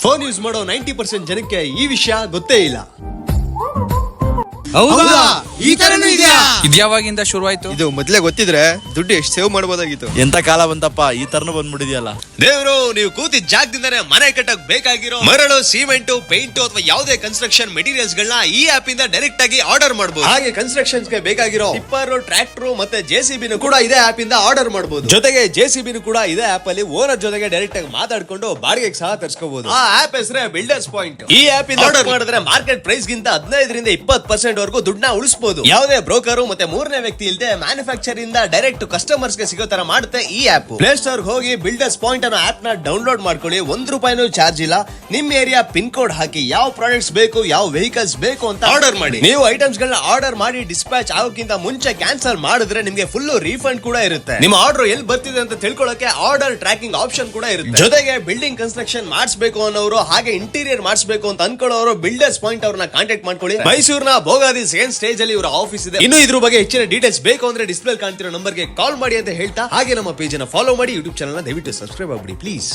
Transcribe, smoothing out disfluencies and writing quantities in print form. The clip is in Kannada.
ಫೋನ್ ಯೂಸ್ ಮಾಡೋ 90% ಜನಕ್ಕೆ ಈ ವಿಷಯ ಗೊತ್ತೇ ಇಲ್ಲ. ಹೌದಾ? ಈ ತರನೂ ಇದೆಯಾ? ಇದ್ಯಾವಾಗಿಂದ ಶುರುವಾಯ್ತು? ಇದು ಮೊದ್ಲೇ ಗೊತ್ತಿದ್ರೆ ದುಡ್ಡು ಎಷ್ಟು ಸೇವ್ ಮಾಡಬಹುದಾಗಿತ್ತು. ಎಂತ ಕಾಲ ಬಂತಪ್ಪ, ಈ ತರನು ಬಂದ್ಬಿಟ್ಟಿದ್ಯಲ್ಲ. ದೇವ್ರು, ನೀವು ಕೂತಿದ್ದ ಜಾಗದಿಂದಾನೆ ಮನೆ ಕಟ್ಟಕ್ ಬೇಕಾಗಿರೋ ಮರಳು, ಸಿಮೆಂಟ್, ಪೇಂಟ್ ಅಥವಾ ಯಾವುದೇ ಕನ್ಸ್ಟ್ರಕ್ಷನ್ ಮೆಟೀರಿಯಲ್ಸ್ ಗಳನ್ನ ಈ ಆಪ್ ಇಂದ ಡೈರೆಕ್ಟ್ ಆಗಿ ಆರ್ಡರ್ ಮಾಡಬಹುದು. ಹಾಗೆ ಕನ್ಸ್ಟ್ರಕ್ಷನ್ಸ್ ಗೆ ಬೇಕಾಗಿರೋ ಟಿಪ್ಪರ್, ಟ್ರ್ಯಾಕ್ಟರ್ ಮತ್ತೆ ಜೆಸಿಬಿ ಕೂಡ ಇದೇ ಆಪ್ ಇಂದ ಆರ್ಡರ್ ಮಾಡಬಹುದು. ಜೊತೆಗೆ ಜೆಸಿಬಿ ಕೂಡ ಇದೇ ಆಪ್ ಅಲ್ಲಿ ಓನರ್ ಜೊತೆಗೆ ಡೈರೆಕ್ಟ್ ಆಗಿ ಮಾತಾಡ್ಕೊಂಡು ಬಾಡಿಗೆಗೆ ಸಹ ತರಿಸ್ಕೋಬಹುದು. ಆ ಆಪ್ ಹೆಸರೇ ಬಿಲ್ಡರ್ಸ್ ಪಾಯಿಂಟ್. ಈ ಆಪ್ ಇಂದ ಆರ್ಡರ್ ಮಾಡಿದ್ರೆ ಮಾರ್ಕೆಟ್ ಪ್ರೈಸ್ ಗಿಂತ 15 ರಿಂದ 20% ವರೆಗೂ ದುಡ್ಡನ್ನ ಉಳಿಸಬಹುದು. ಯಾವುದೇ ಬ್ರೋಕರ್ ಮತ್ತೆ ಮೂರನೇ ವ್ಯಕ್ತಿ ಇಲ್ಲದೆ ಮ್ಯಾನುಫ್ಯಾಕ್ಚರ್ ಇಂದ ಡೈರೆಕ್ಟ್ ಕಸ್ಟಮರ್ಸ್ ಗೆ ಸಿಗೋ ತರ ಮಾಡುತ್ತೆ ಈ ಆಪ್. ಪ್ಲೇ ಸ್ಟೋರ್ ಹೋಗಿ ಬಿಲ್ಡರ್ಸ್ ಪಾಯಿಂಟ್ ಅನ್ನೋ ಆಪ್ ನ ಡೌನ್ಲೋಡ್ ಮಾಡ್ಕೊಳ್ಳಿ. ₹1 ಚಾರ್ಜ್ ಇಲ್ಲ. ನಿಮ್ ಏರಿಯಾ ಪಿನ್ ಕೋಡ್ ಹಾಕಿ ಯಾವ ಪ್ರಾಡಕ್ಟ್ಸ್ ಬೇಕು, ಯಾವ ವೆಹಿಕಲ್ಸ್ ಬೇಕು ಅಂತ ಆರ್ಡರ್ ಮಾಡಿ. ನೀವು ಐಟಮ್ಸ್ ಗಳನ್ನ ಆರ್ಡರ್ ಮಾಡಿ ಡಿಸ್ಪ್ಯಾಚ್ ಆಗೋಕ್ಕಿಂತ ಮುಂಚೆ ಕ್ಯಾನ್ಸಲ್ ಮಾಡಿದ್ರೆ ನಿಮ್ಗೆ ಫುಲ್ ರೀಫಂಡ್ ಕೂಡ ಇರುತ್ತೆ. ನಿಮ್ಮ ಆರ್ಡರ್ ಎಲ್ಲಿ ಬರ್ತಿದೆ ಅಂತ ತಿಳ್ಕೊಳ್ಳೋಕೆ ಆರ್ಡರ್ ಟ್ರ್ಯಾಕಿಂಗ್ ಆಪ್ಷನ್ ಕೂಡ ಇರುತ್ತೆ. ಜೊತೆಗೆ ಬಿಲ್ಡಿಂಗ್ ಕನ್ಸ್ಟ್ರಕ್ಷನ್ ಮಾಡಿಸಬೇಕು ಅನ್ನೋರು, ಹಾಗೆ ಇಂಟೀರಿಯರ್ ಮಾಡಿಸಬೇಕು ಅಂತ ಅನ್ಕೊಳ್ಳೋರು ಬಿಲ್ಡರ್ಸ್ ಪಾಯಿಂಟ್ ಅವ್ರನ್ನ ಕಾಂಟ್ಯಾಕ್ಟ್ ಮಾಡ್ಕೊಳ್ಳಿ. ಮೈಸೂರಿನ ಭೋಗಾದಿ ಸೆಕೆಂಡ್ ಸ್ಟೇಜ್ ಅಲ್ಲಿ ಇವರ ಆಫೀಸ್ ಇದೆ. ಇನ್ನು ಇದ್ರ ಬಗ್ಗೆ ಹೆಚ್ಚಿನ ಡೀಟೇಲ್ಸ್ ಬೇಕು ಅಂದ್ರೆ ಡಿಸ್ಪ್ಲೇ ಕಾಣ್ತಿರೋ ನಂಬರ್ಗೆ ಕಾಲ್ ಮಾಡಿ ಅಂತ ಹೇಳ್ತಾ, ಹಾಗೆ ನಮ್ಮ ಪೇಜ್ ಅನ್ನ ಫಾಲೋ ಮಾಡಿ. ಯೂಟ್ಯೂಬ್ ಚಾನಲ್ ನ ದಯವಿಟ್ಟು ಸಬ್ಸ್ಕ್ರೈಬ್ ಆಗ್ಬಿಡಿ ಪ್ಲೀಸ್.